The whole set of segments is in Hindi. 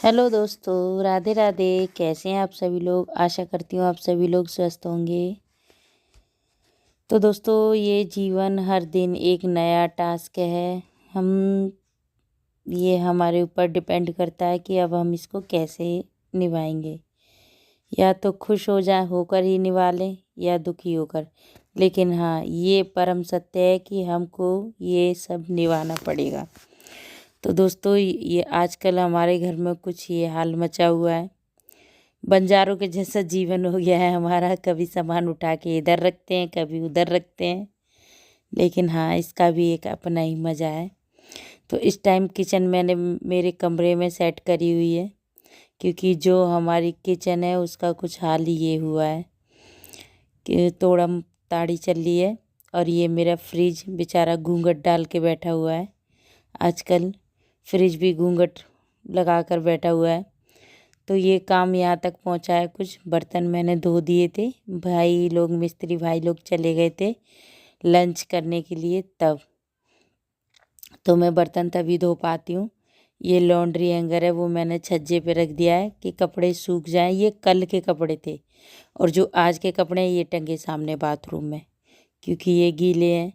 हेलो दोस्तों, राधे राधे। कैसे हैं आप सभी लोग? आशा करती हूँ आप सभी लोग स्वस्थ होंगे। तो दोस्तों, ये जीवन हर दिन एक नया टास्क है। हम ये हमारे ऊपर डिपेंड करता है कि अब हम इसको कैसे निभाएंगे। या तो खुश हो जाए होकर ही निभा लें या दुखी होकर। लेकिन हाँ, ये परम सत्य है कि हमको ये सब निभाना पड़ेगा। तो दोस्तों, ये आजकल हमारे घर में कुछ ये हाल मचा हुआ है। बंजारों के जैसा जीवन हो गया है हमारा। कभी सामान उठा के इधर रखते हैं, कभी उधर रखते हैं। लेकिन हाँ, इसका भी एक अपना ही मज़ा है। तो इस टाइम किचन मैंने मेरे कमरे में सेट करी हुई है, क्योंकि जो हमारी किचन है उसका कुछ हाल ही ये हुआ है कि तोड़ा ताड़ी चल रही है। और ये मेरा फ्रिज बेचारा घूंघट डाल के बैठा हुआ है। आजकल फ्रिज भी घूंघट लगा कर बैठा हुआ है। तो ये काम यहाँ तक पहुँचा है। कुछ बर्तन मैंने धो दिए थे। भाई लोग, मिस्त्री भाई लोग चले गए थे लंच करने के लिए, तब तो मैं बर्तन तभी धो पाती हूँ। ये लॉन्ड्री हैंगर है, वो मैंने छज्जे पे रख दिया है कि कपड़े सूख जाएं। ये कल के कपड़े थे और जो आज के कपड़े हैं ये टंगे सामने बाथरूम में, क्योंकि ये गीले हैं।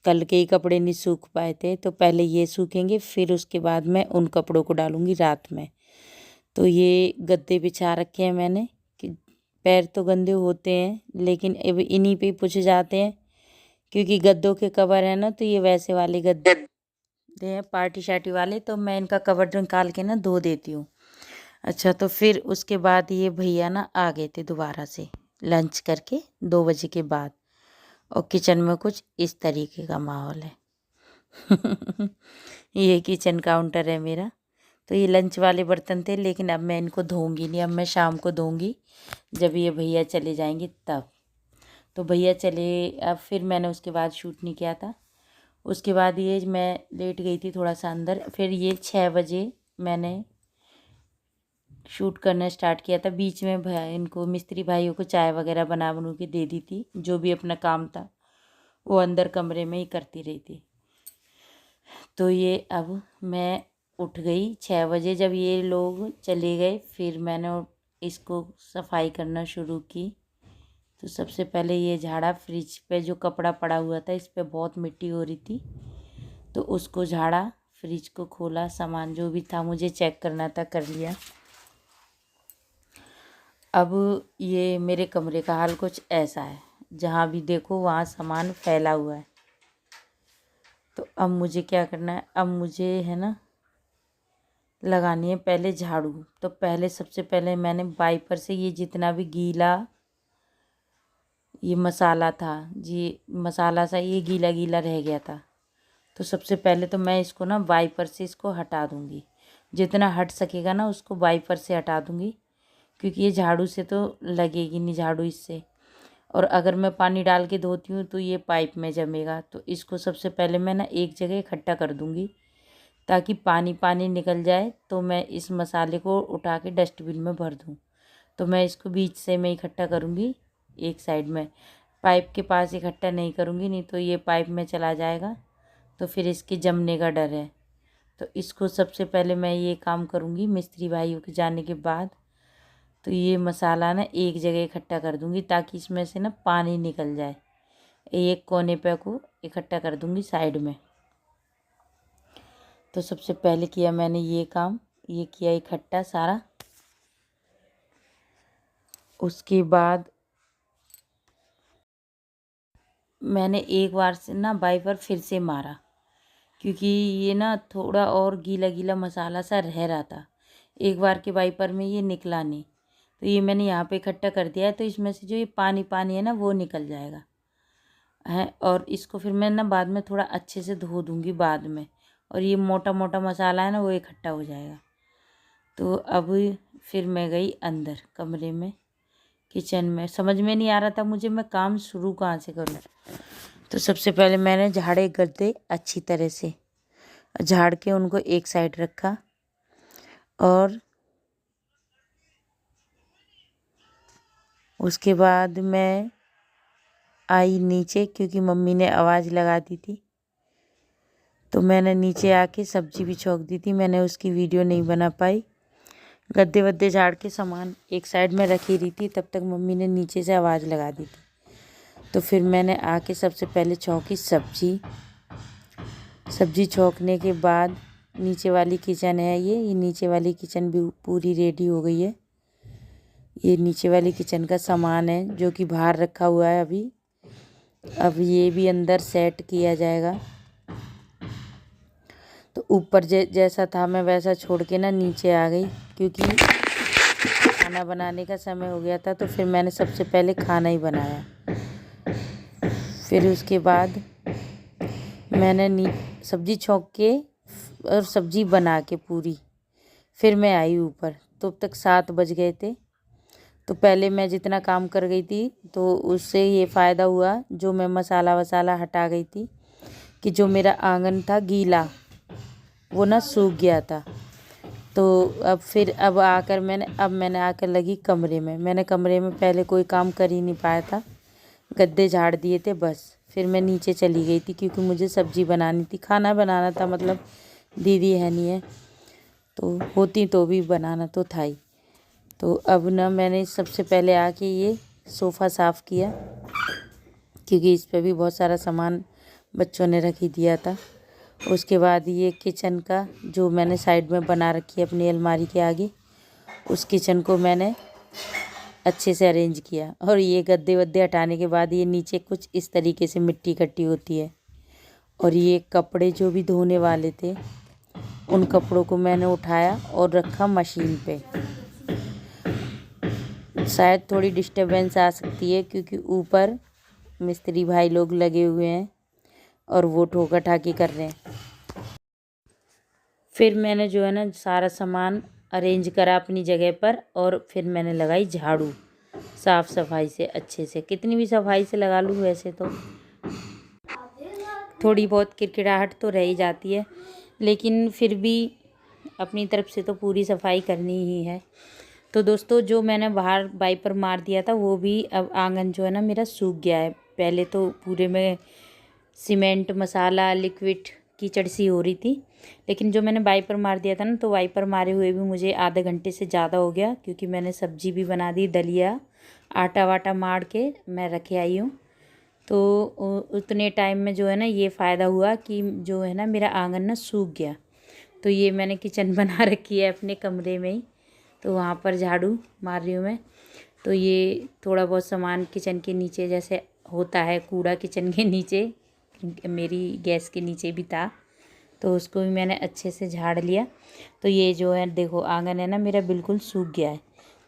कल के ही कपड़े नहीं सूख पाए थे, तो पहले ये सूखेंगे, फिर उसके बाद मैं उन कपड़ों को डालूंगी रात में। तो ये गद्दे बिछा रखे हैं मैंने कि पैर तो गंदे होते हैं लेकिन अब इन्हीं पे ही पूछे जाते हैं, क्योंकि गद्दों के कवर है ना, तो ये वैसे वाले गद्दे हैं पार्टी शार्टी वाले। तो मैं इनका कवर निकाल के ना धो देती हूँ। अच्छा, तो फिर उसके बाद ये भैया ना आ गए थे दोबारा से लंच करके 2 बजे के बाद। और किचन में कुछ इस तरीके का माहौल है। ये किचन काउंटर है मेरा। तो ये लंच वाले बर्तन थे, लेकिन अब मैं इनको धोऊंगी नहीं। अब मैं शाम को धोऊंगी जब ये भैया चले जाएंगे तब। तो भैया चले, अब फिर मैंने उसके बाद शूट नहीं किया था। उसके बाद ये मैं लेट गई थी थोड़ा सा अंदर। फिर ये 6 बजे मैंने शूट करना स्टार्ट किया था। बीच में भाई इनको मिस्त्री भाइयों को चाय वगैरह बना बनू के दे दी थी। जो भी अपना काम था वो अंदर कमरे में ही करती रही थी। तो ये अब मैं उठ गई 6 बजे। जब ये लोग चले गए फिर मैंने इसको सफाई करना शुरू की। तो सबसे पहले ये झाड़ा। फ्रिज पे जो कपड़ा पड़ा हुआ था इस पे बहुत मिट्टी हो रही थी, तो उसको झाड़ा। फ्रिज को खोला, सामान जो भी था मुझे चेक करना था कर लिया। अब ये मेरे कमरे का हाल कुछ ऐसा है, जहाँ भी देखो वहाँ सामान फैला हुआ है। तो अब मुझे क्या करना है, अब मुझे है ना लगानी है पहले झाड़ू। तो पहले सबसे पहले मैंने वाइपर से ये जितना भी गीला ये मसाला था जी, मसाला सा ये गीला गीला रह गया था। तो सबसे पहले तो मैं इसको ना वाइपर से इसको हटा दूँगी। जितना हट सकेगा ना उसको वाइपर से हटा दूँगी, क्योंकि ये झाड़ू से तो लगेगी नहीं झाड़ू इससे। और अगर मैं पानी डाल के धोती हूँ तो ये पाइप में जमेगा। तो इसको सबसे पहले मैं ना एक जगह इकट्ठा कर दूँगी, ताकि पानी पानी निकल जाए। तो मैं इस मसाले को उठा के डस्टबिन में भर दूँ। तो मैं इसको बीच से मैं इकट्ठा करूँगी एक साइड में। पाइप के पास इकट्ठा नहीं करूँगी, नहीं तो ये पाइप में चला जाएगा, तो फिर इसके जमने का डर है। तो इसको सबसे पहले मैं ये काम करूँगी मिस्त्री भाइयों के जाने के बाद। तो ये मसाला ना एक जगह इकट्ठा कर दूँगी, ताकि इसमें से ना पानी निकल जाए। एक कोने पे को इकट्ठा कर दूँगी साइड में। तो सबसे पहले किया मैंने ये काम, ये किया इकट्ठा सारा। उसके बाद मैंने एक बार से ना वाइपर फिर से मारा, क्योंकि ये ना थोड़ा और गीला गीला मसाला सा रह रहा था। एक बार के वाइपर में ये निकला नहीं। तो ये मैंने यहाँ पे इकट्ठा कर दिया है। तो इसमें से जो ये पानी पानी है ना वो निकल जाएगा है। और इसको फिर मैं ना बाद में थोड़ा अच्छे से धो दूँगी बाद में, और ये मोटा मोटा मसाला है ना वो इकट्ठा हो जाएगा। तो अब फिर मैं गई अंदर कमरे में, किचन में। समझ में नहीं आ रहा था मुझे मैं काम शुरू कहाँ से करूँ। तो सबसे पहले मैंने झाड़े गद्दे अच्छी तरह से झाड़ के उनको एक साइड रखा। और उसके बाद मैं आई नीचे, क्योंकि मम्मी ने आवाज़ लगा दी थी। तो मैंने नीचे आके सब्जी भी छौंक दी थी। मैंने उसकी वीडियो नहीं बना पाई, गद्दे वद्दे झाड़ के सामान एक साइड में रखी रही थी, तब तक मम्मी ने नीचे से आवाज़ लगा दी थी। तो फिर मैंने आके सबसे पहले छौंकी सब्जी छौंकने के बाद नीचे वाली किचन है, ये नीचे वाली किचन भी पूरी रेडी हो गई है। ये नीचे वाली किचन का सामान है जो कि बाहर रखा हुआ है अभी। अब ये भी अंदर सेट किया जाएगा। तो ऊपर जैसा था मैं वैसा छोड़ के ना नीचे आ गई, क्योंकि खाना बनाने का समय हो गया था। तो फिर मैंने सबसे पहले खाना ही बनाया। फिर उसके बाद मैंने सब्जी छौंक के और सब्जी बना के पूरी फिर मैं आई ऊपर। तो अब तक 7 बज गए थे। तो पहले मैं जितना काम कर गई थी तो उससे ये फ़ायदा हुआ, जो मैं मसाला वसाला हटा गई थी, कि जो मेरा आंगन था गीला वो ना सूख गया था। तो अब आकर मैंने आकर लगी कमरे में। मैंने कमरे में पहले कोई काम कर ही नहीं पाया था, गद्दे झाड़ दिए थे बस। फिर मैं नीचे चली गई थी क्योंकि मुझे सब्जी बनानी थी, खाना बनाना था। मतलब दीदी है नहीं है तो होती तो भी बनाना तो था ही। तो अब ना मैंने सबसे पहले आके ये सोफ़ा साफ़ किया, क्योंकि इस पे भी बहुत सारा सामान बच्चों ने रख ही दिया था। उसके बाद ये किचन का जो मैंने साइड में बना रखी है अपनी अलमारी के आगे, उस किचन को मैंने अच्छे से अरेंज किया। और ये गद्दे वद्दे हटाने के बाद ये नीचे कुछ इस तरीके से मिट्टी इकट्ठी होती है। और ये कपड़े जो भी धोने वाले थे उन कपड़ों को मैंने उठाया और रखा मशीन पे। शायद थोड़ी डिस्टरबेंस आ सकती है क्योंकि ऊपर मिस्त्री भाई लोग लगे हुए हैं और वो ठोका ठाकी कर रहे हैं। फिर मैंने जो है ना सारा सामान अरेंज करा अपनी जगह पर, और फिर मैंने लगाई झाड़ू साफ़ सफाई से अच्छे से। कितनी भी सफाई से लगा लूँ वैसे तो थोड़ी बहुत किरकिराहट तो रह ही जाती है, लेकिन फिर भी अपनी तरफ से तो पूरी सफाई करनी ही है। तो दोस्तों जो मैंने बाहर वाइपर मार दिया था वो भी अब आंगन जो है ना मेरा सूख गया है। पहले तो पूरे में सीमेंट मसाला लिक्विड कीचड़ सी हो रही थी, लेकिन जो मैंने वाइपर मार दिया था ना, तो वाइपर मारे हुए भी मुझे आधे घंटे से ज़्यादा हो गया, क्योंकि मैंने सब्जी भी बना दी, दलिया आटा वाटा मार के मैं रखे आई हूँ। तो उतने टाइम में जो है ना ये फ़ायदा हुआ कि जो है ना मेरा आंगन ना सूख गया। तो ये मैंने किचन बना रखी है अपने कमरे में ही, तो वहाँ पर झाड़ू मार रही हूँ मैं। तो ये थोड़ा बहुत सामान किचन के नीचे जैसे होता है कूड़ा किचन के नीचे, मेरी गैस के नीचे भी था, तो उसको भी मैंने अच्छे से झाड़ लिया। तो ये जो है देखो आंगन है ना मेरा बिल्कुल सूख गया है।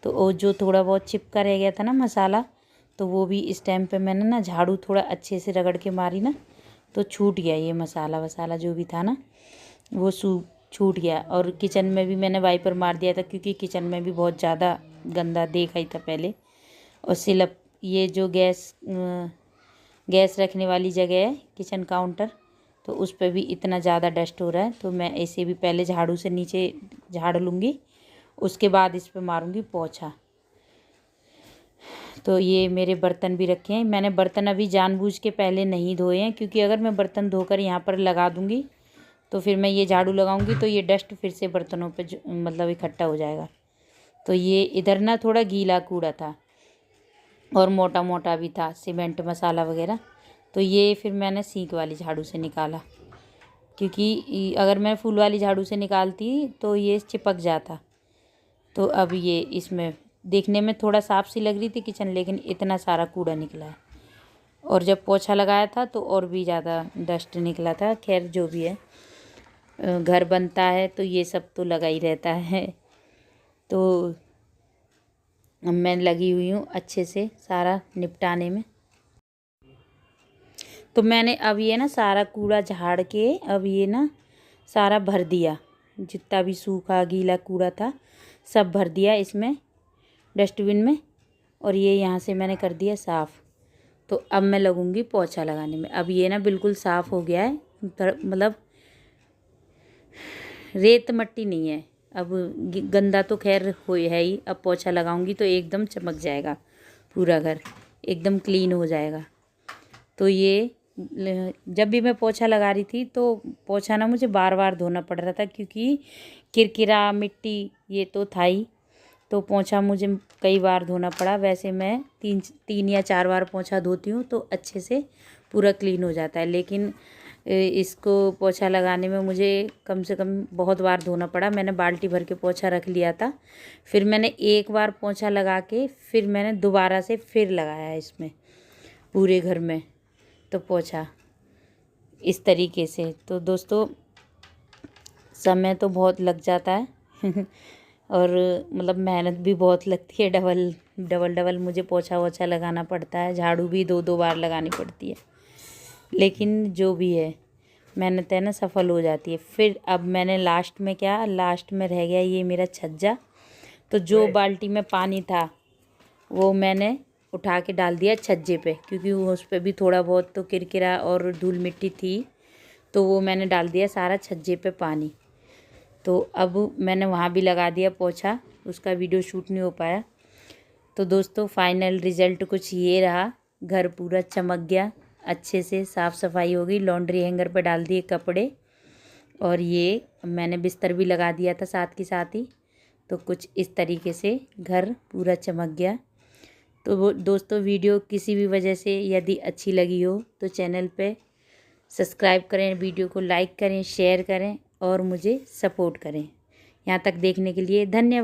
तो वो जो थोड़ा बहुत चिपका रह गया था ना मसाला, तो वो भी इस टाइम पे मैंने ना झाड़ू थोड़ा अच्छे से रगड़ के मारी ना, तो छूट गया ये मसाला वसाला जो भी था ना वो छूट गया। और किचन में भी मैंने वाइपर मार दिया था, क्योंकि किचन में भी बहुत ज़्यादा गंदा देखा ही था पहले। और सिलप ये जो गैस रखने वाली जगह है किचन काउंटर, तो उस पर भी इतना ज़्यादा डस्ट हो रहा है। तो मैं ऐसे भी पहले झाड़ू से नीचे झाड़ लूँगी, उसके बाद इस पर मारूँगी पोछा। तो ये मेरे बर्तन भी रखे हैं। मैंने बर्तन अभी जानबूझ के पहले नहीं धोए हैं, क्योंकि अगर मैं बर्तन धोकर यहाँ पर लगा दूँगी तो फिर मैं ये झाड़ू लगाऊंगी तो ये डस्ट फिर से बर्तनों पे मतलब इकट्ठा हो जाएगा। तो ये इधर ना थोड़ा गीला कूड़ा था और मोटा मोटा भी था, सीमेंट मसाला वगैरह। तो ये फिर मैंने सींक वाली झाड़ू से निकाला, क्योंकि अगर मैं फूल वाली झाड़ू से निकालती तो ये चिपक जाता। तो अब ये इसमें देखने में थोड़ा साफ सी लग रही थी किचन, लेकिन इतना सारा कूड़ा निकला है। और जब पोछा लगाया था तो और भी ज़्यादा डस्ट निकला था। खैर जो भी है, घर बनता है तो ये सब तो लगा ही रहता है। तो मैं लगी हुई हूँ अच्छे से सारा निपटाने में। तो मैंने अब ये ना सारा कूड़ा झाड़ के अब ये ना सारा भर दिया, जितना भी सूखा गीला कूड़ा था सब भर दिया इसमें डस्टबिन में। और ये यहाँ से मैंने कर दिया साफ़। तो अब मैं लगूँगी पोछा लगाने में। अब ये ना बिल्कुल साफ़ हो गया है, मतलब रेत मट्टी नहीं है अब। गंदा तो खैर हो है ही। अब पोछा लगाऊंगी तो एकदम चमक जाएगा, पूरा घर एकदम क्लीन हो जाएगा। तो ये जब भी मैं पोछा लगा रही थी तो पोछा ना मुझे बार बार धोना पड़ रहा था, क्योंकि किरकिरा मिट्टी ये तो था ही, तो पोंछा मुझे कई बार धोना पड़ा। वैसे मैं 3 या 4 बार पोंछा धोती हूँ तो अच्छे से पूरा क्लीन हो जाता है, लेकिन इसको पोंछा लगाने में मुझे कम से कम बहुत बार धोना पड़ा। मैंने बाल्टी भर के पोंछा रख लिया था, फिर मैंने एक बार पोंछा लगा के फिर मैंने दोबारा से फिर लगाया इसमें पूरे घर में तो पोंछा इस तरीके से। तो दोस्तों समय तो बहुत लग जाता है और मतलब मेहनत भी बहुत लगती है, डबल मुझे पोंछा वोछा लगाना पड़ता है, झाड़ू भी 2 बार लगानी पड़ती है, लेकिन जो भी है मेहनत है ना सफल हो जाती है। फिर अब मैंने लास्ट में रह गया ये मेरा छज्जा, तो जो बाल्टी में पानी था वो मैंने उठा के डाल दिया छज्जे पे, क्योंकि उस पर भी थोड़ा बहुत तो किरकिरा और धूल मिट्टी थी, तो वो मैंने डाल दिया सारा छज्जे पे पानी। तो अब मैंने वहाँ भी लगा दिया पोंछा, उसका वीडियो शूट नहीं हो पाया। तो दोस्तों फाइनल रिज़ल्ट कुछ ये रहा, घर पूरा चमक गया, अच्छे से साफ़ सफाई हो गई, लॉन्ड्री हैंगर पर डाल दिए कपड़े और ये मैंने बिस्तर भी लगा दिया था साथ के साथ ही। तो कुछ इस तरीके से घर पूरा चमक गया। तो वो दोस्तों वीडियो किसी भी वजह से यदि अच्छी लगी हो तो चैनल पे सब्सक्राइब करें, वीडियो को लाइक करें, शेयर करें और मुझे सपोर्ट करें। यहाँ तक देखने के लिए धन्यवाद।